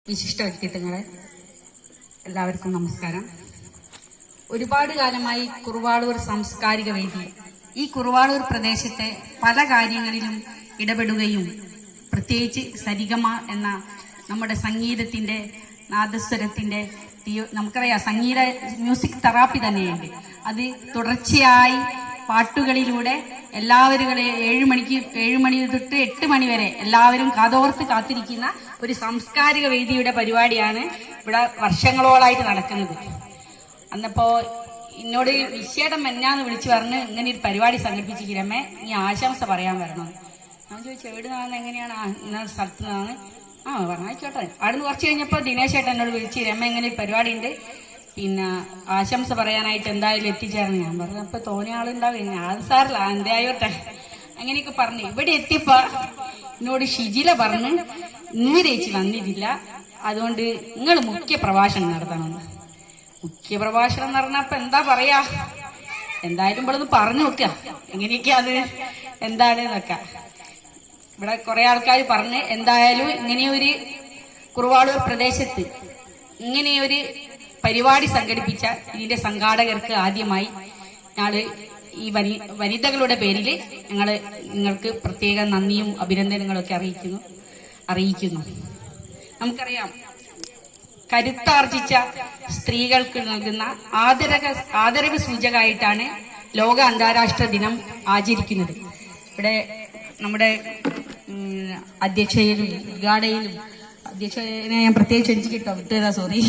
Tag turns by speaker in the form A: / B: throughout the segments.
A: വിശിഷ്ട വ്യക്തിത്വങ്ങളെ എല്ലാവർക്കും നമസ്കാരം. ഒരുപാട് കാലമായി കുറുവാളൂർ സാംസ്കാരിക വേദി ഈ കുറുവാളൂർ പ്രദേശത്തെ പല കാര്യങ്ങളിലും ഇടപെടുകയും പ്രത്യേകിച്ച് സരിഗമ എന്ന നമ്മുടെ സംഗീതത്തിന്റെ നാദസ്വരത്തിന്റെ നമുക്കറിയാം സംഗീത മ്യൂസിക് തെറാപ്പി തന്നെയുണ്ട്. അത് തുടർച്ചയായി പാട്ടുകളിലൂടെ എല്ലാവരും 7 മണി തൊട്ട് 8 മണി വരെ എല്ലാവരും കാതോർത്ത് കാത്തിരിക്കുന്ന ഒരു സാംസ്കാരിക വേദിയുടെ പരിപാടിയാണ് ഇവിടെ വർഷങ്ങളോളായിട്ട് നടക്കുന്നത്. അന്നപ്പോ എന്നോട് വിശേഷം എന്നാന്ന് വിളിച്ചു പറഞ്ഞ് ഇങ്ങനെ ഒരു പരിപാടി സംഘടിപ്പിച്ചിരിക്കണമേ, നീ ആശംസ പറയാൻ വരണം. ഞാൻ ചോദിച്ചു എവിടുന്നാന്ന്, എങ്ങനെയാണ്? ഇന്ന സ്ഥലത്ത് നിന്നാണ്. പറഞ്ഞായിക്കോട്ടെ. അവിടുന്ന് കുറച്ച് കഴിഞ്ഞപ്പോൾ ദിനേശ് ഏട്ടൻ എന്നോട് വിളിച്ച് രമ ഇങ്ങനെ ഒരു പരിപാടി ഉണ്ട്, പിന്നെ ആശംസ പറയാനായിട്ട് എന്തായാലും എത്തിച്ചേരണം. ഞാൻ പറഞ്ഞു അപ്പൊ തോന്നിയ ആളുണ്ടാവും, അത് സാറില്ല എന്തായോട്ടെ അങ്ങനെയൊക്കെ പറഞ്ഞു. ഇവിടെ എത്തിയപ്പോ എന്നോട് ഷിജില പറഞ്ഞ് ഇന്ന് ചേച്ചി വന്നിട്ടില്ല, അതുകൊണ്ട് നിങ്ങൾ മുഖ്യ പ്രഭാഷണം നടത്തണമെന്ന്. മുഖ്യ പ്രഭാഷണം എന്ന് പറഞ്ഞപ്പോ എന്താ പറയാ, എന്തായാലും ഇവിടുന്ന് പറഞ്ഞു നോക്കുക എങ്ങനെയൊക്കെയാ അത് എന്താണ് എന്നൊക്കെ. ഇവിടെ കുറെ ആൾക്കാർ പറഞ്ഞ് എന്തായാലും ഇങ്ങനെയൊരു കുറുവാളൂർ പ്രദേശത്ത് ഇങ്ങനെയൊരു പരിപാടി സംഘടിപ്പിച്ച ഇതിന്റെ സംഘാടകർക്ക് ആദ്യമായി ഞങ്ങള് ഈ വനിതകളുടെ പേരിൽ നിങ്ങൾക്ക് പ്രത്യേക നന്ദിയും അഭിനന്ദനങ്ങളും ഒക്കെ അറിയിക്കുന്നു. നമുക്കറിയാം കരുത്താർജിച്ച സ്ത്രീകൾക്ക് നൽകുന്ന ആദരക സൂചകമായിട്ടാണ് ലോക അന്താരാഷ്ട്ര ദിനം ആചരിക്കുന്നത്. ഇവിടെ നമ്മുടെ അധ്യക്ഷയിലും ഉദ്ഘാടകയിലും അധ്യക്ഷനെ ഞാൻ പ്രത്യേകിച്ച് എനിക്ക് വിട്ടുതരാ, സോറി,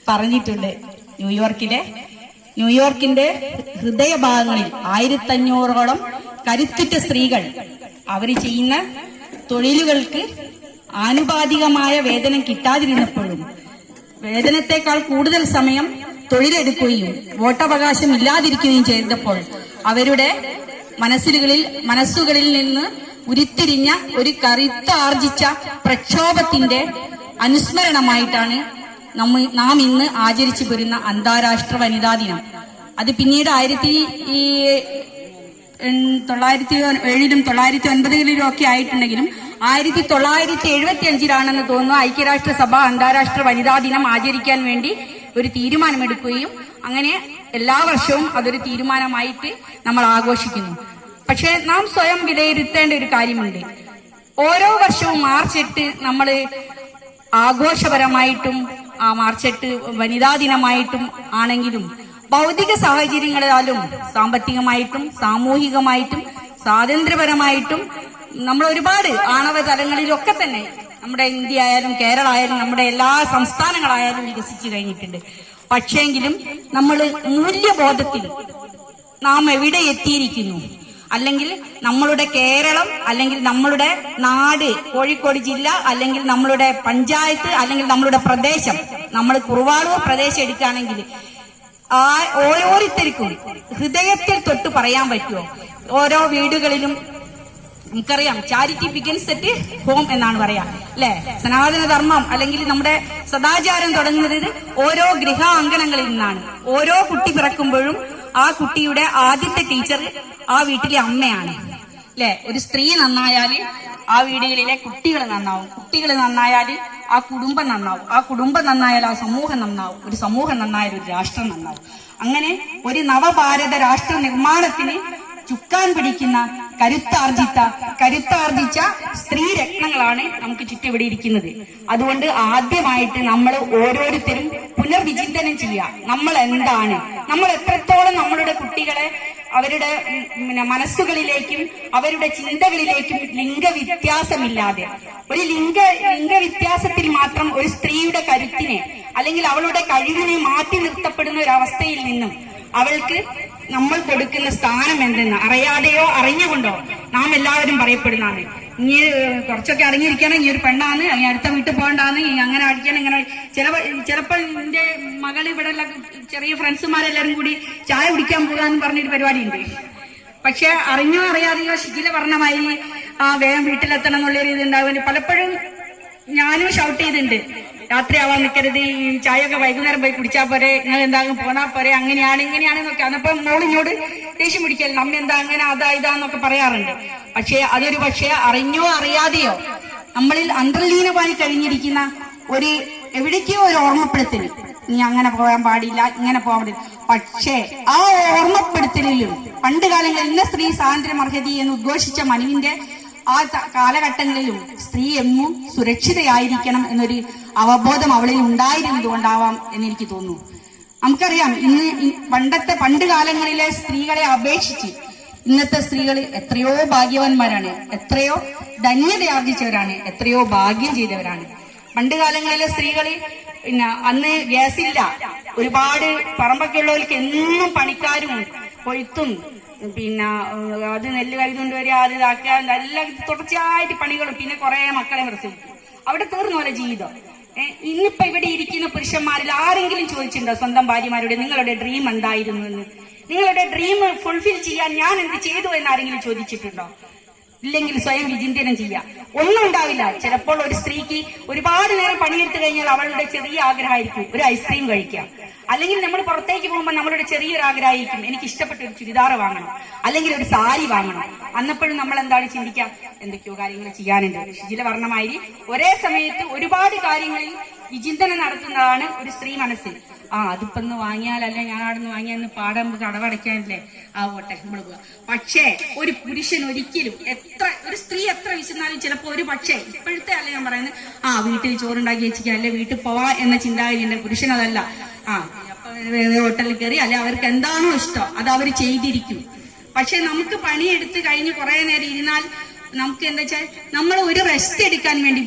A: പറഞ്ഞിട്ടുണ്ട്. ന്യൂയോർക്കിന്റെ ഹൃദയഭാഗങ്ങളിൽ 1500ഓളം കരുത്തുറ്റ സ്ത്രീകൾ അവർ ചെയ്യുന്ന തൊഴിലുകൾക്ക് ആനുപാതികമായ വേതനം കിട്ടാതിരുന്നപ്പോഴും വേതനത്തെക്കാൾ കൂടുതൽ സമയം തൊഴിലെടുക്കുകയും വോട്ടവകാശം ഇല്ലാതിരിക്കുകയും ചെയ്തപ്പോൾ അവരുടെ മനസ്സുകളിൽ നിന്ന് ഉരുത്തിരിഞ്ഞ ഒരു കരുത്താർജിച്ച പ്രക്ഷോഭത്തിന്റെ അനുസ്മരണമായിട്ടാണ് നാം ഇന്ന് ആചരിച്ചു വരുന്ന അന്താരാഷ്ട്ര വനിതാ ദിനം. അത് പിന്നീട് 1907-ലും 1909-ലും ഒക്കെ ആയിട്ടുണ്ടെങ്കിലും 1975-ലാണെന്ന് തോന്നുന്നു ഐക്യരാഷ്ട്രസഭ അന്താരാഷ്ട്ര വനിതാ ദിനം ആചരിക്കാൻ വേണ്ടി ഒരു തീരുമാനമെടുക്കുകയും അങ്ങനെ എല്ലാ വർഷവും അതൊരു തീരുമാനമായിട്ട് നമ്മൾ ആഘോഷിക്കുന്നു. പക്ഷെ നാം സ്വയം വിലയിരുത്തേണ്ട ഒരു കാര്യമുണ്ട്. ഓരോ വർഷവും മാർച്ച് 8 നമ്മൾ ആഘോഷപരമായിട്ടും മാർച്ച് 8 വനിതാ ദിനമായിട്ടും ആണെങ്കിലും ഭൗതിക സാഹചര്യങ്ങളാലും സാമ്പത്തികമായിട്ടും സാമൂഹികമായിട്ടും സ്വാതന്ത്ര്യപരമായിട്ടും നമ്മൾ ഒരുപാട് ആണവ തലങ്ങളിലൊക്കെ തന്നെ നമ്മുടെ ഇന്ത്യ ആയാലും കേരള ആയാലും നമ്മുടെ എല്ലാ സംസ്ഥാനങ്ങളായാലും വികസിച്ചു കഴിഞ്ഞിട്ടുണ്ട്. പക്ഷേങ്കിലും നമ്മൾ മൂല്യബോധത്തിൽ നാം എവിടെ എത്തിയിരിക്കുന്നു, അല്ലെങ്കിൽ നമ്മളുടെ കേരളം, അല്ലെങ്കിൽ നമ്മളുടെ നാട് കോഴിക്കോട് ജില്ല, അല്ലെങ്കിൽ നമ്മളുടെ പഞ്ചായത്ത്, അല്ലെങ്കിൽ നമ്മളുടെ പ്രദേശം, നമ്മൾ കുറുവാളൂർ പ്രദേശം എടുക്കുകയാണെങ്കിൽ ഓരോരുത്തർക്കും ഹൃദയത്തിൽ തൊട്ട് പറയാൻ പറ്റുമോ? ഓരോ വീടുകളിലും നമുക്കറിയാം ചാരിറ്റി ബിഗിൻസ് അറ്റ് ഹോം എന്നാണ് പറയാ, അല്ലെ? സനാതന ധർമ്മം അല്ലെങ്കിൽ നമ്മുടെ സദാചാരം തുടങ്ങുന്നത് ഓരോ ഗൃഹാങ്കണങ്ങളിൽ നിന്നാണ്. ഓരോ കുട്ടി പിറക്കുമ്പോഴും ആ കുട്ടിയുടെ ആദ്യത്തെ ടീച്ചർ ആ വീട്ടിലെ അമ്മയാണ്, അല്ലെ? ഒരു സ്ത്രീ നന്നായാല് ആ വീടുകളിലെ കുട്ടികൾ നന്നാവും, കുട്ടികൾ നന്നായാല് ആ കുടുംബം നന്നാവും, ആ കുടുംബം നന്നായാൽ ആ സമൂഹം നന്നാവും, ഒരു സമൂഹം നന്നായാൽ ഒരു രാഷ്ട്രം നന്നാവും. അങ്ങനെ ഒരു നവഭാരത രാഷ്ട്ര നിർമ്മാണത്തിന് ചുക്കാൻ പിടിക്കുന്ന കരുത്താർജിച്ച സ്ത്രീ രത്നങ്ങളാണ് നമുക്ക് ചുറ്റിവിടെ ഇരിക്കുന്നത്. അതുകൊണ്ട് ആദ്യമായിട്ട് നമ്മൾ ഓരോരുത്തരും പുനർവിചിന്തനം ചെയ്യുക. നമ്മൾ എന്താണ്, നമ്മൾ എത്രത്തോളം നമ്മളുടെ കുട്ടികളെ അവരുടെ മനസ്സുകളിലേക്കും അവരുടെ ചിന്തകളിലേക്കും ലിംഗവ്യത്യാസമില്ലാതെ, ഒരു ലിംഗവ്യത്യാസത്തിൽ മാത്രം ഒരു സ്ത്രീയുടെ കരുത്തിനെ അല്ലെങ്കിൽ അവളുടെ കഴിവിനെ മാറ്റി നിർത്തപ്പെടുന്ന ഒരു അവസ്ഥയിൽ നിന്നും അവൾക്ക് നമ്മൾ കൊടുക്കുന്ന സ്ഥാനം എന്തെന്ന് അറിയാതെയോ അറിഞ്ഞുകൊണ്ടോ നാം എല്ലാവരും പറയപ്പെടുന്നതാണ്. ഇനി കുറച്ചൊക്കെ അറിഞ്ഞിരിക്കണം, ഈ ഒരു പെണ്ണാന്ന്, ഇനി അടുത്ത വീട്ടിൽ പോകണ്ടാന്ന്, അങ്ങനെ അടിക്കണം, ഇങ്ങനെ ചിലപ്പോൾ എന്റെ മകൾ ഇവിടെയുള്ള ചെറിയ ഫ്രണ്ട്സുമാരെല്ലാരും കൂടി ചായ കുടിക്കാൻ പോകാന്ന് പറഞ്ഞൊരു പരിപാടി ഉണ്ട്. പക്ഷെ അറിഞ്ഞോ അറിയാതെയോ ഷിജില പറഞ്ഞ മാതിരി വേഗം വീട്ടിലെത്തണം എന്നുള്ളൊരു ഇത് ഉണ്ടാവുന്നത് പലപ്പോഴും ഞാനും ഷൗട്ട് ചെയ്തിട്ടുണ്ട്. രാത്രിയാവാൻ നിൽക്കരുത്, ഈ ചായയൊക്കെ വൈകുന്നേരം പോയി കുടിച്ചാൽ പോരെ, നിങ്ങൾ എന്താകും പോന്നാ പോരെ, അങ്ങനെയാണ് ഇങ്ങനെയാണെന്നൊക്കെ. അന്നപ്പം മോളിഞ്ഞോട് ദേഷ്യം പിടിക്കൽ, നമ്മ എന്താ അങ്ങനെ അതാ ഇതാന്നൊക്കെ പറയാറുണ്ട്. പക്ഷെ അതൊരു അറിഞ്ഞോ അറിയാതെയോ നമ്മളിൽ അന്തർലീനമായി കഴിഞ്ഞിരിക്കുന്ന ഒരു എവിടേക്കോ ഒരു ഓർമ്മപ്പെടുത്തൽ, നീ അങ്ങനെ പോകാൻ പാടില്ല, ഇങ്ങനെ പോകാൻ പാടില്ല. പക്ഷേ ആ ഓർമ്മപ്പെടുത്തലിലും പണ്ട് കാലങ്ങളിൽ ഇന്ന സ്ത്രീ സ്വാതന്ത്ര്യം അർഹതി എന്ന് ഉദ്ഘോഷിച്ച മനുവിന്റെ ആ കാലഘട്ടങ്ങളിലും സ്ത്രീ എന്നും സുരക്ഷിതയായിരിക്കണം എന്നൊരു അവബോധം അവളിൽ ഉണ്ടായിരുന്നതുകൊണ്ടാവാം എന്നെനിക്ക് തോന്നുന്നു. നമുക്കറിയാം, പണ്ട് കാലങ്ങളിലെ സ്ത്രീകളെ അപേക്ഷിച്ച് ഇന്നത്തെ സ്ത്രീകൾ എത്രയോ ഭാഗ്യവാന്മാരാണ്, എത്രയോ ധന്യതയാർജിച്ചവരാണ്, എത്രയോ ഭാഗ്യം ചെയ്തവരാണ്. പണ്ട് കാലങ്ങളിലെ സ്ത്രീകൾ പിന്നെ അന്ന് ഗ്യാസില്ല, ഒരുപാട് പറമ്പൊക്കെ ഉള്ളവർക്ക് എന്നും പണിക്കാരും കൊയ്ത്തും പിന്നെ അത് നെല്ല് കരുതുകൊണ്ട് വരിക, അത് ഇതാക്കുക, നല്ല തുടർച്ചയായിട്ട് പണികളും, പിന്നെ കുറെ മക്കളെ പ്രസവിക്കും. അവിടെ തീർന്നു പോലെ ജീവിതം. ഇന്നിപ്പോ ഇവിടെ ഇരിക്കുന്ന പുരുഷന്മാരിൽ ആരെങ്കിലും ചോദിച്ചിട്ടുണ്ടോ സ്വന്തം ഭാര്യമാരുടെ നിങ്ങളുടെ ഡ്രീം എന്തായിരുന്നു എന്ന്? നിങ്ങളുടെ ഡ്രീം ഫുൾഫിൽ ചെയ്യാൻ ഞാൻ എന്ത് ചെയ്തു എന്ന് ആരെങ്കിലും ചോദിച്ചിട്ടുണ്ടോ? ഇല്ലെങ്കിൽ സ്വയം വിചിന്തനം ചെയ്യാം. ഒന്നും ഉണ്ടാവില്ല. ചിലപ്പോൾ ഒരു സ്ത്രീക്ക് ഒരുപാട് നേരം പണിയെടുത്തു കഴിഞ്ഞാൽ അവളുടെ ചെറിയ ആഗ്രഹമായിരിക്കും ഒരു ഐസ്ക്രീം കഴിക്കാം. അല്ലെങ്കിൽ നമ്മൾ പുറത്തേക്ക് പോകുമ്പോൾ നമ്മളുടെ ചെറിയൊരു ആഗ്രഹമായിരിക്കും എനിക്ക് ഇഷ്ടപ്പെട്ട ഒരു ചുരിദാർ വാങ്ങണം, അല്ലെങ്കിൽ ഒരു സാരി വാങ്ങണം. അന്നപ്പോഴും നമ്മൾ എന്താണ് ചിന്തിക്കാം, എന്തൊക്കെയോ കാര്യങ്ങൾ ചെയ്യാനുണ്ട്. ഷിജില വർണ്ണമായി ഒരേ സമയത്ത് ഒരുപാട് കാര്യങ്ങളിൽ വിചിന്തനം നടത്തുന്നതാണ് ഒരു സ്ത്രീ മനസ്സിൽ. അതിപ്പോ ഒന്ന് വാങ്ങിയാലല്ലേ, ഞാൻ അവിടെ നിന്ന് വാങ്ങിയാൽ പാടാൻ കടവടയ്ക്കാനല്ലേ, പോട്ടെ നമ്മൾ പോവാ. പക്ഷേ ഒരു പുരുഷൻ ഒരിക്കലും ഒരു സ്ത്രീ എത്ര വിശന്നാലും ചിലപ്പോ ഒരു പക്ഷേ ഇപ്പോഴത്തെ അല്ല ഞാൻ പറയുന്നത്, വീട്ടിൽ ചോറുണ്ടാക്കി വെച്ചിരിക്കുക, അല്ലെ വീട്ടിൽ പോവാ എന്ന ചിന്താഗതി ഉണ്ട്. പുരുഷൻ അതല്ല, അപ്പൊ ഹോട്ടലിൽ കയറി അല്ലെ അവർക്ക് എന്താണോ ഇഷ്ടം അത് അവർ ചെയ്തിരിക്കും. പക്ഷെ നമുക്ക് പണിയെടുത്ത് കഴിഞ്ഞ് കുറെ നേരം ഇരുന്നാൽ നമുക്ക് എന്താ വെച്ചാൽ നമ്മൾ ഒരു റെസ്റ്റ് എടുക്കാൻ വേണ്ടി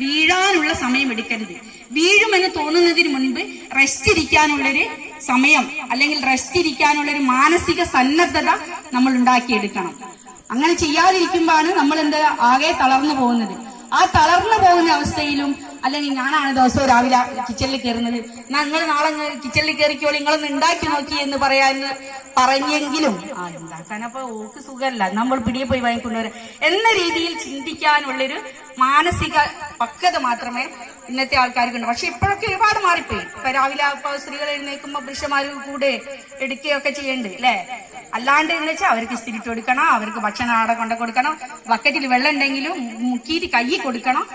A: വീഴാനുള്ള സമയം എടുക്കരുത്. വീഴുമെന്ന് തോന്നുന്നതിന് മുൻപ് റെസ്റ്റ് ഇരിക്കാനുള്ളൊരു സമയം അല്ലെങ്കിൽ റെസ്റ്റ് ഇരിക്കാനുള്ളൊരു മാനസിക സന്നദ്ധത നമ്മൾ ഉണ്ടാക്കിയെടുക്കണം. അങ്ങനെ ചെയ്യാതിരിക്കുമ്പോഴാണ് നമ്മൾ എന്താ ആകെ തളർന്നു പോകുന്നത്. ആ തളർന്നു പോകുന്ന അവസ്ഥയിലും അല്ലെങ്കിൽ ഞാനാണ് ദിവസവും രാവിലെ കിച്ചണിൽ കയറുന്നത്, നിങ്ങൾ നാളെ കിച്ചണിൽ കയറിക്കോളൂ, നിങ്ങളൊന്ന് ഉണ്ടാക്കി നോക്കി എന്ന് പറഞ്ഞെങ്കിലും ഉണ്ടാക്കാനപ്പോ ഓക്ക് സുഖമല്ല, നമ്മൾ പിടിയെ പോയി വാങ്ങിക്കൊണ്ടുവരാം എന്ന രീതിയിൽ ചിന്തിക്കാനുള്ളൊരു മാനസിക പക്വത മാത്രമേ ഇന്നത്തെ ആൾക്കാർക്കുണ്ട്. പക്ഷെ ഇപ്പോഴൊക്കെ ഒരുപാട് മാറിപ്പോയി. ഇപ്പൊ രാവിലെ സ്ത്രീകൾ എഴുന്നേൽക്കുമ്പോ പുരുഷന്മാർ കൂടെ എടുക്കുകയൊക്കെ ചെയ്യണ്ട് അല്ലെ. അല്ലാണ്ട് എന്ന് വെച്ചാൽ അവർക്ക് ഇസ്തിരിട്ട് കൊടുക്കണം, അവർക്ക് ഭക്ഷണം ആടെ കൊണ്ട കൊടുക്കണം, ബക്കറ്റിൽ വെള്ളം ഉണ്ടെങ്കിലും മുക്കിയിട്ട് കൈ കൊടുക്കണം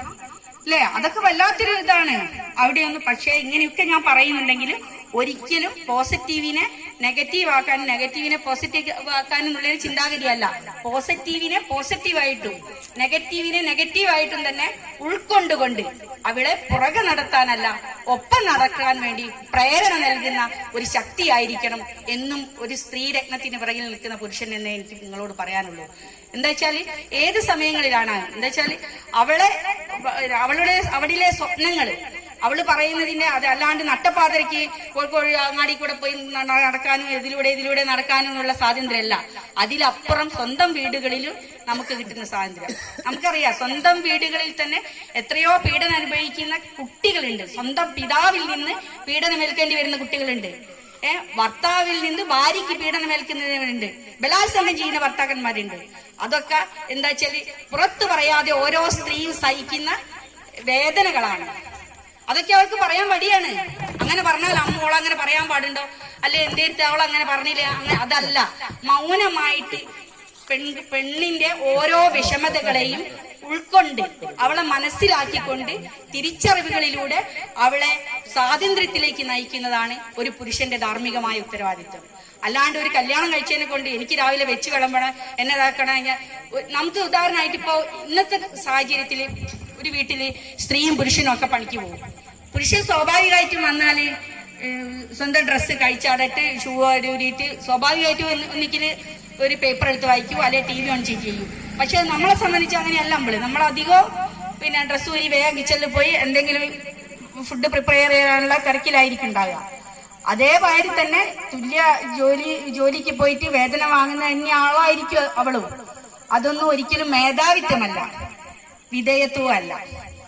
A: അല്ലെ. അതൊക്കെ വല്ലാത്തൊരു ഇതാണ് അവിടെയൊന്നും. പക്ഷെ ഇങ്ങനെയൊക്കെ ഞാൻ പറയുന്നുണ്ടെങ്കിൽ ഒരിക്കലും പോസിറ്റീവിനെ നെഗറ്റീവ് ആക്കാനും നെഗറ്റീവിനെ പോസിറ്റീവ് ആക്കാനും എന്നുള്ളൊരു ചിന്താഗതിയല്ല. പോസിറ്റീവിനെ പോസിറ്റീവായിട്ടും നെഗറ്റീവിനെ നെഗറ്റീവായിട്ടും തന്നെ ഉൾക്കൊണ്ടുകൊണ്ട് അവിടെ പുറകെ നടത്താനല്ല, ഒപ്പം നടക്കാൻ വേണ്ടി പ്രേരണ നൽകുന്ന ഒരു ശക്തിയായിരിക്കണം എന്നും ഒരു സ്ത്രീരത്നത്തിന് പിറകിൽ നിൽക്കുന്ന പുരുഷൻ എന്നേ എനിക്ക് നിങ്ങളോട് പറയാനുള്ളൂ. എന്താ വെച്ചാല് ഏത് സമയങ്ങളിലാണ് എന്താ വെച്ചാല് അവളിലെ സ്വപ്നങ്ങള് അവള് പറയുന്നതിന്റെ അതല്ലാണ്ട് നട്ടപ്പാതരയ്ക്ക് കോഴിക്കോട് അങ്ങാടി കൂടെ പോയി നടക്കാനും ഇതിലൂടെ നടക്കാനും എന്നുള്ള സ്വാതന്ത്ര്യമല്ല. അതിലപ്പുറം സ്വന്തം വീടുകളിലും നമുക്ക് കിട്ടുന്ന സ്വാതന്ത്ര്യം നമുക്കറിയാം. സ്വന്തം വീടുകളിൽ തന്നെ എത്രയോ പീഡനം അനുഭവിക്കുന്ന കുട്ടികളുണ്ട്. സ്വന്തം പിതാവിൽ നിന്ന് പീഡനമേൽക്കേണ്ടി വരുന്ന കുട്ടികളുണ്ട്. ഭർത്താവിൽ നിന്ന് ഭാര്യയ്ക്ക് പീഡനമേൽക്കുന്നവരുണ്ട്. ബലാത്സംഗം ചെയ്യുന്ന ഭർത്താക്കന്മാരുണ്ട്. അതൊക്കെ എന്താ വെച്ചാല് പുറത്തു പറയാതെ ഓരോ സ്ത്രീയും സഹിക്കുന്ന വേദനകളാണ്. അതൊക്കെ അവർക്ക് പറയാൻ മടിയാണ്. അങ്ങനെ പറഞ്ഞാൽ അമ്മോൾ അങ്ങനെ പറയാൻ പാടുണ്ടോ, അല്ലെ എന്തേരത്തെ അവൾ അങ്ങനെ പറഞ്ഞില്ല, അങ്ങനെ അതല്ല. മൗനമായിട്ട് പെണ്ണിന്റെ ഓരോ വിഷമതകളെയും ഉൾക്കൊണ്ട് അവളെ മനസ്സിലാക്കിക്കൊണ്ട് തിരിച്ചറിവുകളിലൂടെ അവളെ സ്വാതന്ത്ര്യത്തിലേക്ക് നയിക്കുന്നതാണ് ഒരു പുരുഷന്റെ ധാർമ്മികമായ ഉത്തരവാദിത്വം. അല്ലാണ്ട് ഒരു കല്യാണം കഴിച്ചതിനെ കൊണ്ട് എനിക്ക് രാവിലെ വെച്ച് വിളമ്പണം എന്നതാക്കണം. നമുക്ക് ഉദാഹരണമായിട്ട് ഇപ്പോ ഇന്നത്തെ സാഹചര്യത്തിൽ ഒരു വീട്ടില് സ്ത്രീയും പുരുഷനും ഒക്കെ പണിക്ക് പോകും. പുരുഷൻ സ്വാഭാവികമായിട്ടും വന്നാല് സ്വന്തം ഡ്രസ്സ് കഴിച്ചാടട്ട് ഷൂ ഊരിയിട്ട് സ്വാഭാവികമായിട്ടും ഒന്നിക്കല് ഒരു പേപ്പർ എടുത്ത് വായിക്കൂ, അല്ലെ TV ഓൺ ചെയ്യും. പക്ഷെ നമ്മളെ സംബന്ധിച്ച് അങ്ങനെയല്ല. നമ്മളധികവും ഡ്രസ്സ് ഊരി വേഗം കിച്ചണിൽ പോയി എന്തെങ്കിലും ഫുഡ് പ്രിപ്പയർ ചെയ്യാനുള്ള തിരക്കിലായിരിക്കും ഉണ്ടാവുക. അതേമാതിരി തന്നെ തുല്യ ജോലിക്ക് പോയിട്ട് വേതനം വാങ്ങുന്ന തന്നെ ആളായിരിക്കും അവളും. അതൊന്നും ഒരിക്കലും മേധാവിത്വമല്ല, വിധേയത്വവും അല്ല.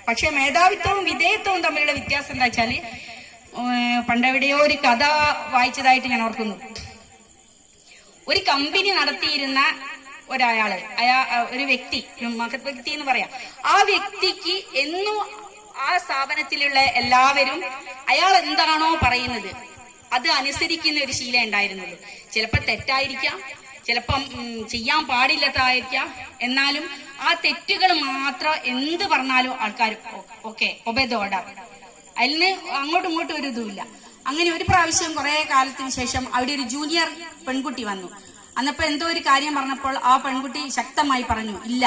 A: പക്ഷെ മേധാവിത്വവും വിധേയത്വവും തമ്മിലുള്ള വ്യത്യാസം എന്താ വെച്ചാല്, പണ്ടെവിടെയോ ഒരു കഥ വായിച്ചതായിട്ട് ഞാൻ ഓർക്കുന്നു. ഒരു കമ്പനി നടത്തിയിരുന്ന ഒരു വ്യക്തി, മഹത് വ്യക്തി എന്ന് പറയാം. ആ വ്യക്തിക്ക് എന്നും ആ സ്ഥാപനത്തിലുള്ള എല്ലാവരും അയാൾ എന്താണോ പറയുന്നത് അത് അനുസരിക്കുന്ന ഒരു ശീലം ഉണ്ടായിരുന്നുള്ളൂ. ചിലപ്പോൾ തെറ്റായിരിക്കാം, ചിലപ്പം ചെയ്യാൻ പാടില്ലാത്തതായിരിക്കാം. എന്നാലും ആ തെറ്റുകൾ മാത്രം എന്ത് പറഞ്ഞാലും ആൾക്കാർ ഓക്കെ ഒബേ ദ ഓർഡർ, അതിന് അങ്ങോട്ടും ഇങ്ങോട്ടും ഒരു ഇതുമില്ല. അങ്ങനെ ഒരു പ്രാവശ്യം കുറെ കാലത്തിന് ശേഷം അവിടെ ഒരു ജൂനിയർ പെൺകുട്ടി വന്നു. അന്നപ്പോ എന്തോ ഒരു കാര്യം പറഞ്ഞപ്പോൾ ആ പെൺകുട്ടി ശക്തമായി പറഞ്ഞു, ഇല്ല,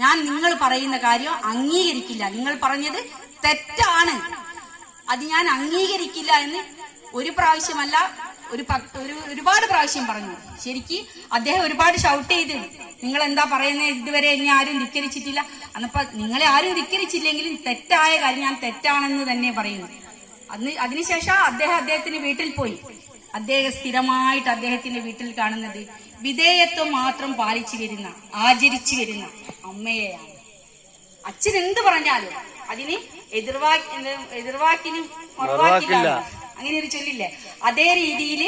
A: ഞാൻ നിങ്ങൾ പറയുന്ന കാര്യം അംഗീകരിക്കില്ല, നിങ്ങൾ പറഞ്ഞത് തെറ്റാണ്, അത് ഞാൻ അംഗീകരിക്കില്ല എന്ന് ഒരു പ്രാവശ്യമല്ല ഒരുപാട് പ്രാവശ്യം പറഞ്ഞു. ശരിക്ക് അദ്ദേഹം ഒരുപാട് ഷൗട്ട് ചെയ്ത്, നിങ്ങൾ എന്താ പറയുന്നത്, ഇതുവരെ എന്നെ ആരും ധിക്കരിച്ചിട്ടില്ല. അന്നപ്പോ നിങ്ങളെ ആരും ധിക്കരിച്ചില്ലെങ്കിലും തെറ്റായ കാര്യം ഞാൻ തെറ്റാണെന്ന് തന്നെ പറയുന്നു. അതിനുശേഷം അദ്ദേഹത്തിന്റെ വീട്ടിൽ പോയി. അദ്ദേഹം സ്ഥിരമായിട്ട് അദ്ദേഹത്തിന്റെ വീട്ടിൽ കാണുന്നത് വിധേയത്വം മാത്രം പാലിച്ചു വരുന്ന, ആചരിച്ചു വരുന്ന അമ്മയെയാണ്. അച്ഛൻ എന്ത് പറഞ്ഞാലും അതിന് എതിർവാക്കിന് മറുവാക്കില്ല, അങ്ങനെ ഒരു ചൊല്ലില്ലേ, അതേ രീതിയിൽ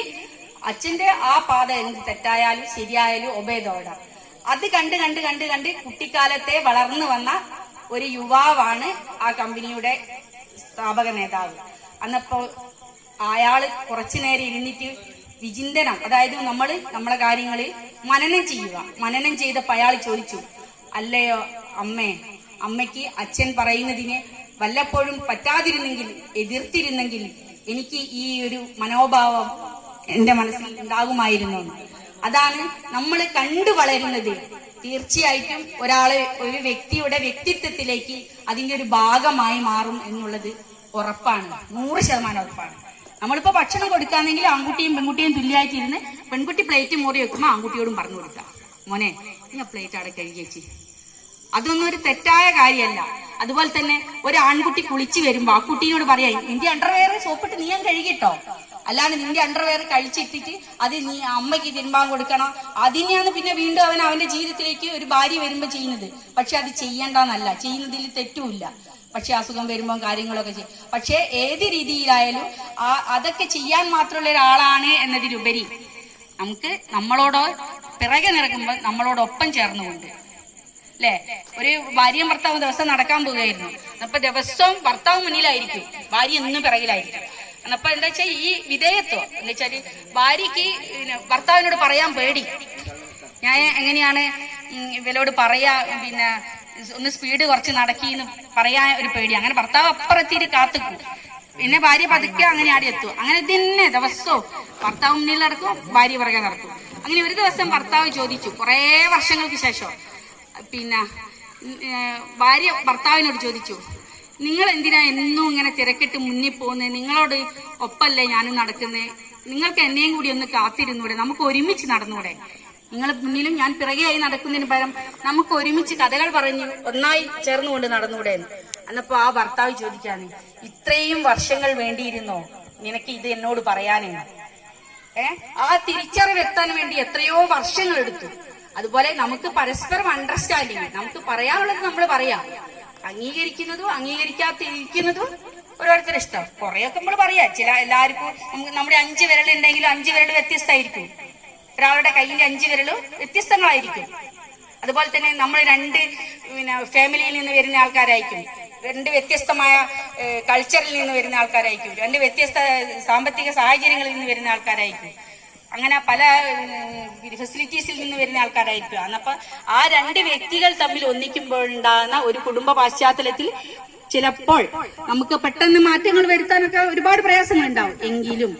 A: അച്ഛന്റെ ആ പാത എന്ത് തെറ്റായാലും ശരിയായാലും ഒബേ ദ ഓർഡർ. അത് കണ്ട് കണ്ട് കണ്ട് കണ്ട് കുട്ടിക്കാലത്തെ വളർന്നു വന്ന ഒരു യുവാവാണ് ആ കമ്പനിയുടെ സ്ഥാപക നേതാവ്. അന്നപ്പോ അയാള് കുറച്ചു നേരം ഇരുന്നിട്ട് വിചിന്തനം, അതായത് നമ്മളെ കാര്യങ്ങളിൽ മനനം ചെയ്യുക. മനനം ചെയ്തപ്പോ അയാൾ ചോദിച്ചു, അല്ലയോ അമ്മേ, അമ്മയ്ക്ക് അച്ഛൻ പറയുന്നതിനെ വല്ലപ്പോഴും പറ്റാതിരുന്നെങ്കിൽ, എതിർത്തിരുന്നെങ്കിൽ എനിക്ക് ഈ ഒരു മനോഭാവം എന്റെ മനസ്സിൽ ഉണ്ടാകുമായിരുന്നു. അതാണ് നമ്മൾ കണ്ടു വളരുന്നത്. തീർച്ചയായിട്ടും ഒരു വ്യക്തിയുടെ വ്യക്തിത്വത്തിലേക്ക് അതിന്റെ ഒരു ഭാഗമായി മാറും എന്നുള്ളത് ഉറപ്പാണ്, 100% ഉറപ്പാണ്. നമ്മളിപ്പോ ഭക്ഷണം കൊടുക്കാന്നെങ്കിൽ ആൺകുട്ടിയും പെൺകുട്ടിയും തുല്യമായിട്ടിരുന്ന് പെൺകുട്ടി പ്ലേറ്റ് മോറി വെക്കുമ്പോൾ ആൺകുട്ടിയോടും പറഞ്ഞു കൊടുക്കാം, മോനെ നീ ആ പ്ലേറ്റ് അവിടെ കഴുകി വെച്ച്. അതൊന്നും ഒരു തെറ്റായ കാര്യമല്ല. അതുപോലെ തന്നെ ഒരു ആൺകുട്ടി കുളിച്ചു വരുമ്പോ ആ കുട്ടീനോട് പറയാ, നിന്റെ അണ്ടർവെയർ സോപ്പിട്ട് നീ ഞാൻ കഴുകിട്ടോ, അല്ലാണ്ട് നിന്റെ അണ്ടർവെയർ കഴിച്ചിട്ടിട്ട് അത് നീ അമ്മയ്ക്ക് തിരുമ്പാൻ കൊടുക്കണം. അതിനെയാണ് പിന്നെ വീണ്ടും അവന്റെ ജീവിതത്തിലേക്ക് ഒരു ഭാര്യ വരുമ്പോ ചെയ്യുന്നത്. പക്ഷെ അത് ചെയ്യണ്ടെന്നല്ല, ചെയ്യുന്നതിൽ തെറ്റുമില്ല. പക്ഷെ അസുഖം വരുമ്പോ കാര്യങ്ങളൊക്കെ ചെയ്യും. പക്ഷെ ഏത് രീതിയിലായാലും അതൊക്കെ ചെയ്യാൻ മാത്രമുള്ള ഒരാളാണ് എന്നതിലുപരി നമുക്ക് നമ്മളോട് പിറകെ നിറക്കുമ്പോൾ നമ്മളോടൊപ്പം ചേർന്നുകൊണ്ട്, അല്ലെ, ഒരു ഭാര്യയും ഭർത്താവും ദിവസം നടക്കാൻ പോവുകയായിരുന്നു. അപ്പൊ ദിവസവും ഭർത്താവ് മുന്നിലായിരിക്കും, ഭാര്യ എന്നും പിറകിലായിരിക്കും. അപ്പൊ എന്താ വെച്ചാൽ ഈ വിധേയത്വം എന്താ വെച്ചാല് ഭാര്യക്ക് ഭർത്താവിനോട് പറയാൻ പേടി. ഞാൻ എങ്ങനെയാണ് ഇവരോട് പറയാ, പിന്നെ ഒന്ന് സ്പീഡ് കുറച്ച് നടക്കിന്ന് പറയാൻ ഒരു പേടി. അങ്ങനെ ഭർത്താവ് അപ്പുറത്തിട്ട് കാത്തുക്കും, പിന്നെ ഭാര്യ പതുക്കെ അങ്ങനെ ആടി എത്തും. അങ്ങനെ തന്നെ ദിവസവും ഭർത്താവ് മുന്നിൽ നടക്കും, ഭാര്യ പുറകെ നടക്കും. അങ്ങനെ ഒരു ദിവസം ഭർത്താവ് ചോദിച്ചു, കുറെ വർഷങ്ങൾക്ക് ശേഷം, പിന്നെ ഭാര്യ ഭർത്താവിനോട് ചോദിച്ചു, നിങ്ങൾ എന്തിനാ എന്നും ഇങ്ങനെ തിരക്കിട്ട് മുന്നിൽ പോകുന്നത്, നിങ്ങളോട് ഒപ്പല്ലേ ഞാനും നടക്കുന്നത്, നിങ്ങൾക്ക് എന്നെയും കൂടി ഒന്ന് കാത്തിരുന്നൂടെ, നമുക്ക് ഒരുമിച്ച് നടന്നൂടെ, നിങ്ങൾ മുന്നിലും ഞാൻ പിറകെയായി നടക്കുന്നതിന് പകരം നമുക്ക് ഒരുമിച്ച് കഥകൾ പറഞ്ഞ് ഒന്നായി ചേർന്നുകൊണ്ട് നടന്നൂടെ. അന്നപ്പോ ആ ഭർത്താവ് ചോദിക്കാണ്, ഇത്രയും വർഷങ്ങൾ വേണ്ടിയിരുന്നോ നിനക്ക് ഇത് എന്നോട് പറയാനേ? ആ തിരിച്ചറിവ് എത്താൻ വേണ്ടി എത്രയോ വർഷങ്ങൾ എടുത്തു. അതുപോലെ നമുക്ക് പരസ്പരം അണ്ടർസ്റ്റാൻഡിങ്, നമുക്ക് പറയാനുള്ളത് നമ്മൾ പറയാം, അംഗീകരിക്കുന്നതും അംഗീകരിക്കാതിരിക്കുന്നതും ഓരോരുത്തരുടെ ഇഷ്ടം. കുറെയൊക്കെ നമ്മൾ പറയാം, എല്ലാവർക്കും നമ്മുടെ 5 വിരലുണ്ടെങ്കിലും 5 വിരൽ വ്യത്യസ്തമായിരിക്കും, ഒരാളുടെ കയ്യിന്റെ 5 വിരലും വ്യത്യസ്തങ്ങളായിരിക്കും. അതുപോലെ തന്നെ നമ്മൾ 2 ഫാമിലിയിൽ നിന്ന് വരുന്ന ആൾക്കാരായിരിക്കും, 2 വ്യത്യസ്തമായ കൾച്ചറിൽ നിന്ന് വരുന്ന ആൾക്കാരായിരിക്കും, 2 വ്യത്യസ്ത സാമ്പത്തിക സാഹചര്യങ്ങളിൽ നിന്ന് വരുന്ന ആൾക്കാരായിരിക്കും, അങ്ങനെ പല ഫെസിലിറ്റീസിൽ നിന്ന് വരുന്ന ആൾക്കാരായിരിക്കും. അന്നപ്പോ ആ 2 വ്യക്തികൾ തമ്മിൽ ഒന്നിക്കുമ്പോഴുണ്ടാകുന്ന ഒരു കുടുംബ പശ്ചാത്തലത്തിൽ ചിലപ്പോൾ നമുക്ക് പെട്ടെന്ന് മാറ്റങ്ങൾ വരുത്താനൊക്കെ ഒരുപാട് പ്രയാസങ്ങൾ ഉണ്ടാവും. എങ്കിലും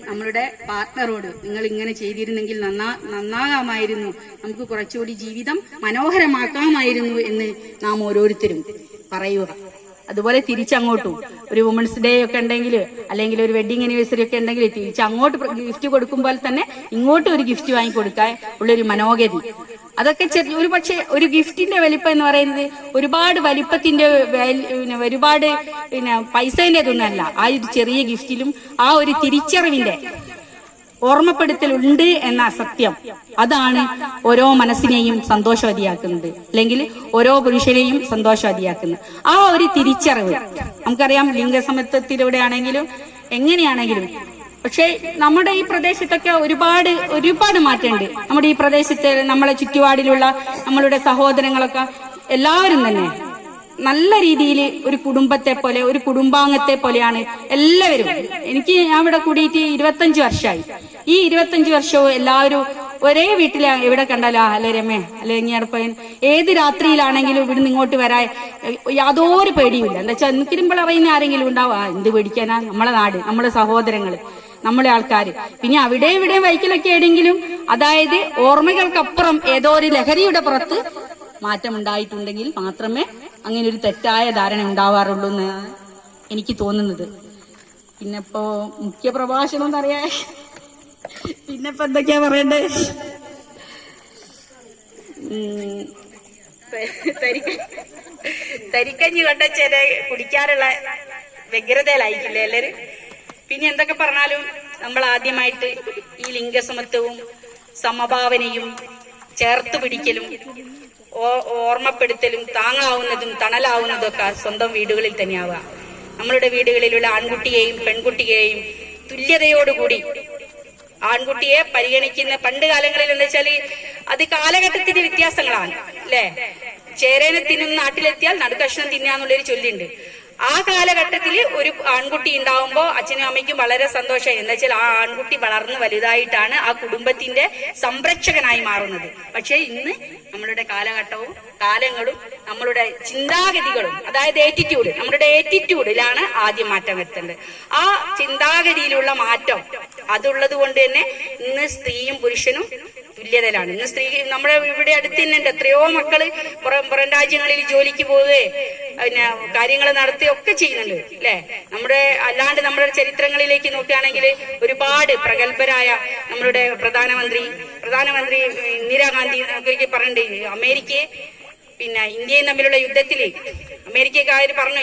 A: നമ്മളുടെ പാർട്ട്ണറോട് നിങ്ങൾ ഇങ്ങനെ ചെയ്തിരുന്നെങ്കിൽ നന്നാകാമായിരുന്നു, നമുക്ക് കുറച്ചുകൂടി ജീവിതം മനോഹരമാക്കാമായിരുന്നു എന്ന് നാം ഓരോരുത്തരും പറയുക. അതുപോലെ തിരിച്ചങ്ങോട്ടും ഒരു വുമൻസ് ഡേ ഒക്കെ ഉണ്ടെങ്കിൽ, അല്ലെങ്കിൽ ഒരു വെഡിങ് ആനിവേഴ്സറി ഒക്കെ ഉണ്ടെങ്കിൽ തിരിച്ചങ്ങോട്ട് ഗിഫ്റ്റ് കൊടുക്കുമ്പോൾ തന്നെ ഇങ്ങോട്ടും ഒരു ഗിഫ്റ്റ് വാങ്ങിക്കൊടുക്കാൻ ഉള്ളൊരു മനോഗതി, അതൊക്കെ ഒരു പക്ഷെ ഒരു ഗിഫ്റ്റിന്റെ വലിപ്പം എന്ന് പറയുന്നത് ഒരുപാട് വലിപ്പത്തിന്റെ ഒരുപാട് പൈസേന്റെതൊന്നല്ല. ആ ഒരു ചെറിയ ഗിഫ്റ്റിലും ആ ഒരു തിരിച്ചറിവിന്റെ ഓർമ്മപ്പെടുത്തലുണ്ട് എന്ന സത്യം, അതാണ് ഓരോ മനസ്സിനെയും സന്തോഷവതിയാക്കുന്നത്, അല്ലെങ്കിൽ ഓരോ പുരുഷനെയും സന്തോഷവതിയാക്കുന്നത്. ആ ഒരു തിരിച്ചറിവ് നമുക്കറിയാം, ലിംഗസമത്വത്തിലൂടെ ആണെങ്കിലും എങ്ങനെയാണെങ്കിലും. പക്ഷെ നമ്മുടെ ഈ പ്രദേശത്തൊക്കെ ഒരുപാട് മാറ്റമുണ്ട്. നമ്മുടെ ഈ പ്രദേശത്തെ നമ്മളെ ചുറ്റുപാടിലുള്ള നമ്മളുടെ സഹോദരങ്ങളൊക്കെ എല്ലാവരും തന്നെ നല്ല രീതിയിൽ ഒരു കുടുംബത്തെ പോലെ, ഒരു കുടുംബാംഗത്തെ പോലെയാണ് എല്ലാവരും. ഞാൻ ഇവിടെ കൂടിയിട്ട് 25 വർഷമായി. ഈ 25 വർഷവും എല്ലാവരും ഒരേ വീട്ടിൽ എവിടെ കണ്ടാലോ അല്ലെ രമേ അല്ലെ ഇങ്ങടപ്പൻ ഏത് രാത്രിയിലാണെങ്കിലും ഇവിടുന്ന് ഇങ്ങോട്ട് വരാൻ യാതൊരു പേടിയുമില്ല. എന്താ വെച്ചാൽ നിൽക്കുമ്പോൾ അറിയുന്ന ആരെങ്കിലും ഉണ്ടാവും, എന്ത് പേടിക്കാനാ, നമ്മളെ നാട്, നമ്മളെ സഹോദരങ്ങള്, നമ്മളെ ആൾക്കാര്. പിന്നെ അവിടെ ഇവിടെ വൈക്കലൊക്കെ എവിടെയെങ്കിലും അതായത് ഓർമ്മകൾക്കപ്പുറം ഏതോ ഒരു ലഹരിയുടെ പുറത്ത് മാറ്റം ഉണ്ടായിട്ടുണ്ടെങ്കിൽ മാത്രമേ അങ്ങനെ ഒരു തെറ്റായ ധാരണ ഉണ്ടാവാറുള്ളൂ എന്നാണ് എനിക്ക് തോന്നുന്നത്. പിന്നെപ്പോ മുഖ്യ പ്രഭാഷണം എന്നറിയാ, പിന്നെപ്പോ എന്തൊക്കെയാ പറയണ്ടേ, തരിക്കഞ്ഞി കൊണ്ടച്ചേര കുടിക്കാനുള്ള വ്യഗ്രതയിലായിരിക്കില്ലേ എല്ലാരും. പിന്നെ എന്തൊക്കെ പറഞ്ഞാലും നമ്മൾ ആദ്യമായിട്ട് ഈ ലിംഗസമത്വവും സമഭാവനയും ചേർത്ത് പിടിക്കലും ഓർമ്മപ്പെടുത്തലും താങ്ങാവുന്നതും തണലാവുന്നതും ഒക്കെ സ്വന്തം വീടുകളിൽ തന്നെയാവുക. നമ്മളുടെ വീടുകളിലുള്ള ആൺകുട്ടിയെയും പെൺകുട്ടിയെയും തുല്യതയോടുകൂടി ആൺകുട്ടിയെ പരിഗണിക്കുന്ന പണ്ട് കാലങ്ങളിൽ എന്താ വെച്ചാല് അത് കാലഘട്ടത്തിന്റെ വ്യത്യാസങ്ങളാണ് അല്ലെ. ചേരനെ തിന്നുന്ന നാട്ടിലെത്തിയാൽ നടുക്കഷ്ണം തിന്നാന്നുള്ളൊരു ചൊല്ലുണ്ട്. ആ കാലഘട്ടത്തിൽ ഒരു ആൺകുട്ടി ഉണ്ടാവുമ്പോ അച്ഛനും അമ്മയ്ക്കും വളരെ സന്തോഷമായി. എന്താ വെച്ചാൽ ആ ആൺകുട്ടി വളർന്ന് വലുതായിട്ടാണ് ആ കുടുംബത്തിന്റെ സംരക്ഷകനായി മാറുന്നത്. പക്ഷെ ഇന്ന് നമ്മളുടെ കാലഘട്ടവും കാലങ്ങളും നമ്മളുടെ ചിന്താഗതികളും അതായത് ഏറ്റിറ്റ്യൂഡ്, നമ്മളുടെ ഏറ്റിറ്റ്യൂഡിലാണ് ആദ്യം മാറ്റം വരുത്തേണ്ടത്. ആ ചിന്താഗതിയിലുള്ള മാറ്റം അതുള്ളത് കൊണ്ട് തന്നെ ഇന്ന് സ്ത്രീയും പുരുഷനും തുല്യതയിലാണ്. ഇന്ന് സ്ത്രീ നമ്മുടെ ഇവിടെ അടുത്ത് തന്നെ ഉണ്ട് എത്രയോ മക്കള് പുറം രാജ്യങ്ങളിൽ ജോലിക്ക് പോവുകയും പിന്നെ കാര്യങ്ങൾ നടത്തുകയൊക്കെ ചെയ്യുന്നുണ്ട് അല്ലെ. നമ്മുടെ അല്ലാണ്ട് നമ്മുടെ ചരിത്രങ്ങളിലേക്ക് നോക്കുകയാണെങ്കിൽ ഒരുപാട് പ്രഗത്ഭരായ നമ്മളുടെ പ്രധാനമന്ത്രി ഇന്ദിരാഗാന്ധി ഒക്കെ പറഞ്ഞിട്ടുണ്ട്, അമേരിക്കയെ പിന്നെ ഇന്ത്യയും തമ്മിലുള്ള യുദ്ധത്തില് അമേരിക്കക്കാര് പറഞ്ഞു,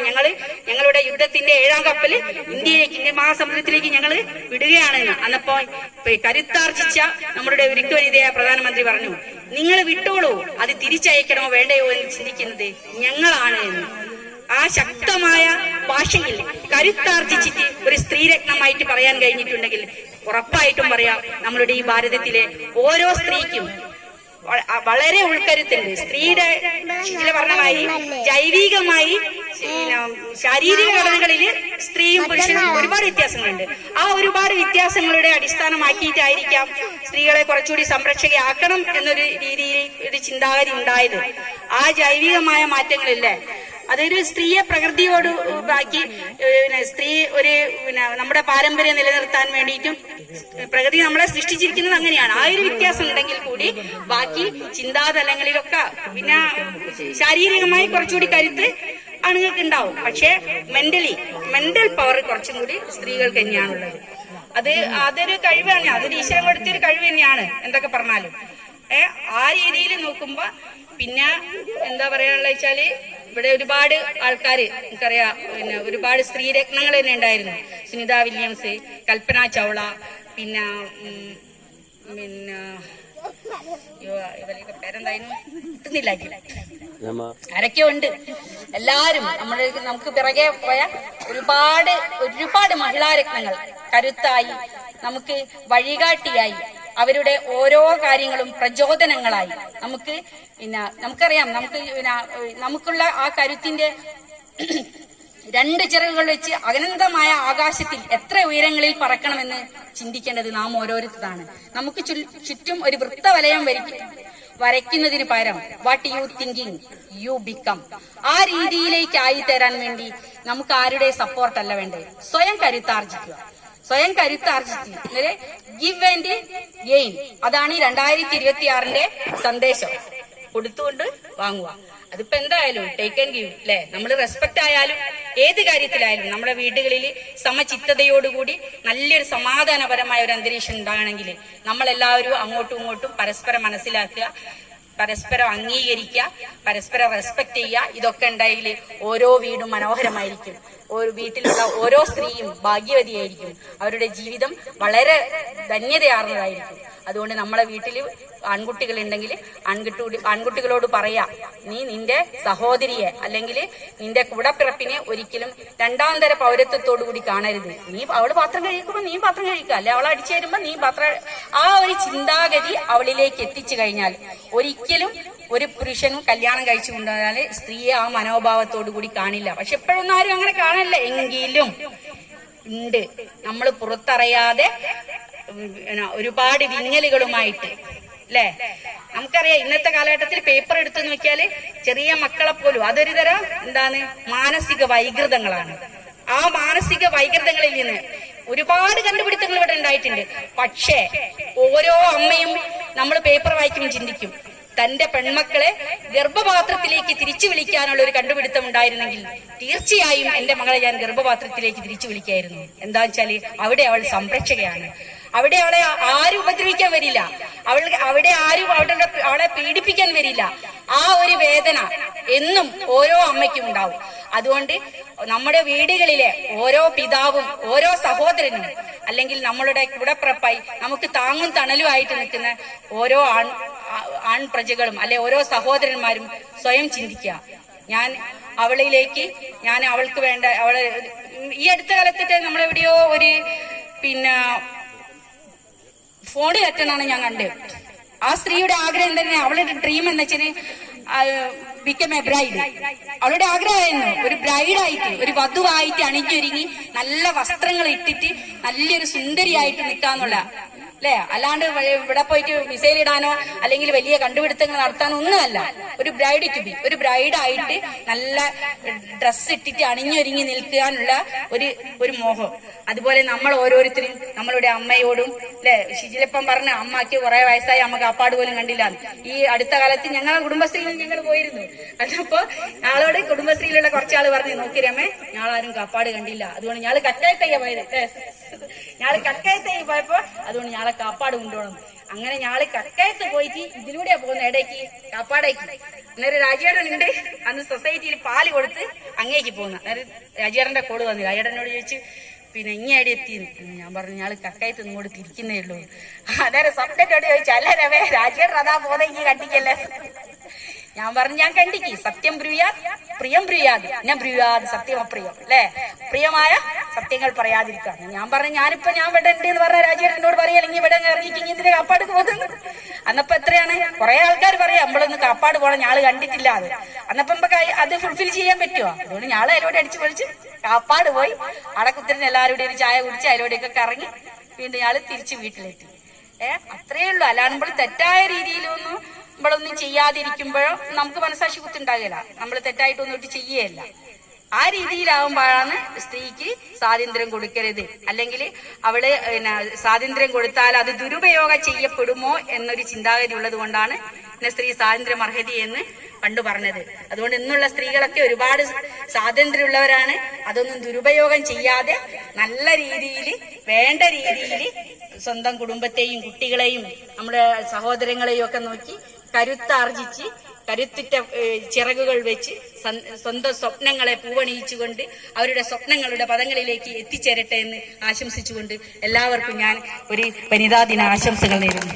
A: ഞങ്ങളുടെ യുദ്ധത്തിന്റെ 7ാം കപ്പല് ഇന്ത്യ മഹാസമുദ്രത്തിലേക്ക് ഞങ്ങള് വിടുകയാണെന്ന്. അന്നപ്പോ കരുത്താർജിച്ച നമ്മുടെ ഒരിക്കൽ വനിതയായ പ്രധാനമന്ത്രി പറഞ്ഞു, നിങ്ങൾ വിട്ടോളൂ, അത് തിരിച്ചയക്കണമോ വേണ്ടയോ എന്ന് ചിന്തിക്കുന്നത് ഞങ്ങളാണ് എന്ന്. ആ ശക്തമായ ഭാഷയിൽ കരുത്താർജിച്ചിട്ട് ഒരു സ്ത്രീരത്നമായിട്ട് പറയാൻ കഴിഞ്ഞിട്ടുണ്ടെങ്കിൽ ഉറപ്പായിട്ടും പറയാം നമ്മളുടെ ഈ ഭാരതത്തിലെ ഓരോ സ്ത്രീക്കും വളരെ ഉൾക്കരുത്തുണ്ട്. സ്ത്രീയുടെ പറഞ്ഞമായി ജൈവികമായി ശാരീരിക ഘടനകളിൽ സ്ത്രീയും പുരുഷനും ഒരുപാട് വ്യത്യാസങ്ങളുണ്ട്. ആ ഒരുപാട് വ്യത്യാസങ്ങളുടെ അടിസ്ഥാനമാക്കിയിട്ടായിരിക്കാം സ്ത്രീകളെ കുറച്ചുകൂടി സംരക്ഷകയാക്കണം എന്നൊരു രീതിയിൽ ഒരു ചിന്താഗതി ഉണ്ടായത്. ആ ജൈവികമായ മാറ്റങ്ങളില്ലേ, അതൊരു സ്ത്രീയെ പ്രകൃതിയോട് ബാക്കി സ്ത്രീ ഒരു നമ്മുടെ പാരമ്പര്യം നിലനിർത്താൻ വേണ്ടിയിട്ടും പ്രകൃതി നമ്മളെ സൃഷ്ടിച്ചിരിക്കുന്നത് അങ്ങനെയാണ്. ആ ഒരു വ്യത്യാസം ഉണ്ടെങ്കിൽ കൂടി ബാക്കി ചിന്താതലങ്ങളിലൊക്കെ പിന്നെ ശാരീരികമായി കുറച്ചുകൂടി കരുത്ത് ആണുങ്ങൾക്ക് ഉണ്ടാവും. പക്ഷെ മെന്റൽ പവർ കുറച്ചും കൂടി സ്ത്രീകൾക്ക് തന്നെയാണുള്ളത്. അതൊരു കഴിവാണ്, അതൊരു ഈശ്വരൻ കൊടുത്തൊരു കഴിവ് തന്നെയാണ് എന്തൊക്കെ പറഞ്ഞാലും. ആ രീതിയിൽ നോക്കുമ്പോ പിന്നെ എന്താ പറയാനുള്ള വെച്ചാല് ഇവിടെ ഒരുപാട് ആൾക്കാര് എനിക്കറിയാം, പിന്നെ ഒരുപാട് സ്ത്രീരത്നങ്ങൾ തന്നെ ഉണ്ടായിരുന്നു. സുനിത വില്യംസ്, കൽപ്പന ചൗള, പിന്നെ ഇവരൊക്കെ പേരെന്തായിരുന്നു കിട്ടുന്നില്ല, ആരൊക്കെയോ ഉണ്ട്. എല്ലാരും നമുക്ക് പിറകെ പോയ ഒരുപാട് മഹിളാരത്നങ്ങൾ കരുത്തായി നമുക്ക് വഴികാട്ടിയായി അവരുടെ ഓരോ കാര്യങ്ങളും പ്രചോദനങ്ങളായി നമുക്കറിയാം. നമുക്കുള്ള ആ കരുത്തിന്റെ 2 ചിറകുകൾ വെച്ച് അനന്തമായ ആകാശത്തിൽ എത്ര ഉയരങ്ങളിൽ പറക്കണമെന്ന് ചിന്തിക്കേണ്ടത് നാം ഓരോരുത്തരാണ്. നമുക്ക് ചുറ്റും ഒരു വൃത്തവലയം വരയ്ക്കുന്നതിന് പകരം what you thinking you become, ആ രീതിയിലേക്ക് ആയിത്തീരാൻ വേണ്ടി നമുക്ക് ആരുടെ സപ്പോർട്ടല്ല വേണ്ടത്, സ്വയം കരുത്താർജിക്കുക. ഗിവ് ആൻഡ് ഗെയിൻ, അതാണ് ഈ 2026 സന്ദേശം. കൊടുത്തുകൊണ്ട് വാങ്ങുക. അതിപ്പോ എന്തായാലും ടേക്ക് ആൻഡ് ഗിവ് അല്ലെ. നമ്മൾ റെസ്പെക്ട് ആയാലും ഏത് കാര്യത്തിലായാലും നമ്മുടെ വീടുകളിൽ സമചിത്തതയോടുകൂടി നല്ലൊരു സമാധാനപരമായ ഒരു അന്തരീക്ഷം ഉണ്ടാകണമെങ്കിൽ നമ്മളെല്ലാവരും അങ്ങോട്ടും ഇങ്ങോട്ടും പരസ്പരം മനസ്സിലാക്കുക, പരസ്പരം അംഗീകരിക്കുക, പരസ്പരം റെസ്പെക്ട് ചെയ്യുക. ഇതൊക്കെ ഉണ്ടെങ്കിൽ ഓരോ വീടും മനോഹരമായിരിക്കും. വീട്ടിലുള്ള ഓരോ സ്ത്രീയും ഭാഗ്യവതിയായിരിക്കും. അവരുടെ ജീവിതം വളരെ ധന്യതയാർന്നതായിരിക്കും. അതുകൊണ്ട് നമ്മളെ വീട്ടിൽ ആൺകുട്ടികൾ ഉണ്ടെങ്കിൽ ആൺകുട്ടികളോട് പറയാ, നീ നിന്റെ സഹോദരിയെ അല്ലെങ്കിൽ നിന്റെ കൂടപ്പിറപ്പിനെ ഒരിക്കലും 2ാം തര പൗരത്വത്തോടു കൂടി കാണരുത്. അവള് പാത്രം കഴിക്കുമ്പോ നീ പാത്രം കഴിക്കുക, അല്ലെ അവൾ അടിച്ചു തരുമ്പോ നീ പാത്രം. ആ ഒരു ചിന്താഗതി അവളിലേക്ക് എത്തിച്ചു കഴിഞ്ഞാൽ ഒരിക്കലും ഒരു പുരുഷനും കല്യാണം കഴിച്ചു കൊണ്ടുവന്നാൽ സ്ത്രീയെ ആ മനോഭാവത്തോടു കൂടി കാണില്ല. പക്ഷെ എപ്പോഴൊന്നും ആരും അങ്ങനെ കാണല്ല. എങ്കിലും ഉണ്ട്, നമ്മൾ പുറത്തറിയാതെ ഒരുപാട് വിങ്ങലുകളുമായിട്ട് അല്ലേ? നമുക്കറിയാം ഇന്നത്തെ കാലഘട്ടത്തിൽ പേപ്പർ എടുത്തു നോക്കിയാല് ചെറിയ മക്കളെ പോലും അതൊരു തരം എന്താണ് മാനസിക വൈകൃതങ്ങളാണ്. ആ മാനസിക വൈകൃതങ്ങളിൽ നിന്ന് ഒരുപാട് കണ്ടുപിടുത്തങ്ങൾ ഇവിടെ ഉണ്ടായിട്ടുണ്ട്. പക്ഷേ ഓരോ അമ്മയും നമ്മൾ പേപ്പർ വായിക്കുമ്പോൾ ചിന്തിക്കും, തന്റെ പെൺമക്കളെ ഗർഭപാത്രത്തിലേക്ക് തിരിച്ചു വിളിക്കാനുള്ള ഒരു കണ്ടുപിടുത്തം ഉണ്ടായിരുന്നെങ്കിൽ തീർച്ചയായും എന്റെ മകളെ ഞാൻ ഗർഭപാത്രത്തിലേക്ക് തിരിച്ചു വിളിക്കായിരുന്നു. എന്താ വെച്ചാല് അവിടെ അവൾ സംരക്ഷകയാണ്. അവിടെ അവളെ ആരും ഉപദ്രവിക്കാൻ വരില്ല, അവിടെ ആരും അവളെ പീഡിപ്പിക്കാൻ വരില്ല. ആ ഒരു വേദന എന്നും ഓരോ അമ്മയ്ക്കും ഉണ്ടാവും. അതുകൊണ്ട് നമ്മുടെ വീടുകളിലെ ഓരോ പിതാവും ഓരോ സഹോദരനും അല്ലെങ്കിൽ നമ്മളുടെ കൂടപ്പിറപ്പായി നമുക്ക് താങ്ങും തണലുമായിട്ട് നിൽക്കുന്ന ഓരോ ആൺ പ്രജകളും അല്ലെ ഓരോ സഹോദരന്മാരും സ്വയം ചിന്തിക്കുക, ഞാൻ അവൾക്ക് വേണ്ട ഈ അടുത്ത കാലത്തിട്ട് നമ്മളെവിടെയോ ഒരു ഫോണിൽ എത്തണാണ് ഞാൻ കണ്ടത്. ആ സ്ത്രീയുടെ ആഗ്രഹം തന്നെ, അവളുടെ ഡ്രീം എന്ന് വെച്ചാൽ ബിക്കം എ ബ്രൈഡ്. അവളുടെ ആഗ്രഹമായിരുന്നു ഒരു ബ്രൈഡായിട്ട്, ഒരു വധുവായിട്ട് അണിഞ്ഞൊരുങ്ങി നല്ല വസ്ത്രങ്ങൾ ഇട്ടിട്ട് നല്ലൊരു സുന്ദരിയായിട്ട് നിൽക്കാന്നുള്ള, അല്ലെ? അല്ലാണ്ട് ഇവിടെ പോയിട്ട് മിസൈൽ ഇടാനോ അല്ലെങ്കിൽ വലിയ കണ്ടുപിടുത്തങ്ങൾ നടത്താനോ ഒന്നുമല്ല. ഒരു ബ്രൈഡ് ടു ബി, ഒരു ബ്രൈഡായിട്ട് നല്ല ഡ്രസ്സ് ഇട്ടിട്ട് അണിഞ്ഞൊരുങ്ങി നിൽക്കാനുള്ള ഒരു മോഹം. അതുപോലെ നമ്മൾ ഓരോരുത്തരും നമ്മളുടെ അമ്മയോടും, അല്ലെ? ഷിജിലിപ്പം പറഞ്ഞ അമ്മക്ക് കുറെ വയസ്സായി അമ്മ കാപ്പാട് പോലും കണ്ടില്ല. ഈ അടുത്ത കാലത്ത് ഞങ്ങളെ കുടുംബശ്രീയിൽ ഞങ്ങൾ പോയിരുന്നു. അതപ്പോ ഞങ്ങളോട് കുടുംബശ്രീയിലുള്ള കുറച്ചാള് പറഞ്ഞു, നോക്കി രമേ, ഞങ്ങളാരും കാപ്പാട് കണ്ടില്ല, അതുകൊണ്ട് ഞങ്ങള് കറ്റായത്തയ്യ പോയത്, ഞങ്ങള് കക്കയത്തയ്യ പോയപ്പോ അതുകൊണ്ട് ഞങ്ങളെ കാപ്പാട് കൊണ്ടുപോകണം. അങ്ങനെ ഞങ്ങള് കക്കയത്ത് പോയിട്ട് ഇതിലൂടെയാ പോകുന്ന ഇടയ്ക്ക് കാപ്പാടേക്ക്. അന്നേരം രാജേടൻ ഉണ്ട്, അന്ന് സൊസൈറ്റിയിൽ പാല് കൊടുത്ത് അങ്ങേക്ക് പോകുന്ന. അന്നേരം രാജേടന്റെ കോള് വന്നു. രാജേടനോട് ചോദിച്ചു, ഇങ്ങേടി എത്തിയെന്ന്. ഞാൻ പറഞ്ഞു, ഞാള് കക്കായത്ത് ഇങ്ങോട്ട് തിരിക്കുന്നേ ഉള്ളൂ. അന്നേരം സ്വപ്നത്തോട് ചോദിച്ചു, അല്ല രമേ, രാജേടൻ അതാ പോന്നെ, ഇനി കണ്ടിക്കല്ലേ? ഞാൻ പറഞ്ഞു, ഞാൻ കണ്ടിക്ക്, സത്യം ബ്രൂയാത് പ്രിയം ബ്രൂയാത്, ഞാൻ ബ്രൂയാത് സത്യം അപ്രിയം, അല്ലെ? പ്രിയമായ സത്യങ്ങൾ പറയാതിരിക്കാണ്. ഞാൻ പറഞ്ഞു, ഞാൻ ഇവിടെ ഉണ്ട് എന്ന് പറഞ്ഞ രാജേട്ടനോട് പറയാ, അല്ലെങ്കിൽ ഇവിടെ ഇറങ്ങിക്ക് ഇതിന്റെ കാപ്പാട് പോകുന്നു. അന്നപ്പോ എത്രയാണ് കുറെ ആൾക്കാർ പറയാം, നമ്മളൊന്ന് കാപ്പാട് പോകണം, ഞാള് കണ്ടിട്ടില്ല. അന്നപ്പം അത് ഫുൾഫിൽ ചെയ്യാൻ പറ്റുമോ? അതുകൊണ്ട് ഞാള് അതിലോടെ അടിച്ചു പൊളിച്ച് കാപ്പാട് പോയി അടക്കുത്തിരുന്ന് എല്ലാവരുടെ ഒരു ചായ കുടിച്ച് അതിലൂടെയൊക്കെ കറങ്ങി വീണ്ടും ഞാള് തിരിച്ച് വീട്ടിലെത്തി. അത്രയേ ഉള്ളൂ. അല്ലാണ്ട് നമ്മൾ തെറ്റായ രീതിയിലൊന്നും നമ്മളൊന്നും ചെയ്യാതിരിക്കുമ്പോഴോ നമുക്ക് മനസാക്ഷി കുത്തുണ്ടാകില്ല. നമ്മൾ തെറ്റായിട്ടൊന്നും ഇട്ട് ചെയ്യുകയല്ല. ആ രീതിയിലാവുമ്പോഴാണ് സ്ത്രീക്ക് സ്വാതന്ത്ര്യം കൊടുക്കരുത്, അല്ലെങ്കിൽ അവള് സ്വാതന്ത്ര്യം കൊടുത്താൽ അത് ദുരുപയോഗം ചെയ്യപ്പെടുമോ എന്നൊരു ചിന്താഗതി ഉള്ളത് കൊണ്ടാണ് സ്ത്രീ സ്വാതന്ത്ര്യം അർഹതയെന്ന് പണ്ട് പറഞ്ഞത്. അതുകൊണ്ട് ഇന്നുള്ള സ്ത്രീകളൊക്കെ ഒരുപാട് സ്വാതന്ത്ര്യമുള്ളവരാണ്. അതൊന്നും ദുരുപയോഗം ചെയ്യാതെ നല്ല രീതിയിൽ, വേണ്ട രീതിയിൽ സ്വന്തം കുടുംബത്തെയും കുട്ടികളെയും നമ്മുടെ സഹോദരങ്ങളെയും ഒക്കെ നോക്കി കരുത്താർജിച്ച് കരുത്തുറ്റ ചിറകുകൾ വെച്ച് സ്വന്തം സ്വപ്നങ്ങളെ പൂവണിയിച്ചുകൊണ്ട് അവരുടെ സ്വപ്നങ്ങളുടെ പദങ്ങളിലേക്ക് എത്തിച്ചേരട്ടെ എന്ന് ആശംസിച്ചുകൊണ്ട് എല്ലാവർക്കും ഞാൻ ഒരു വനിതാ ദിന ആശംസകൾ നേരുന്നു.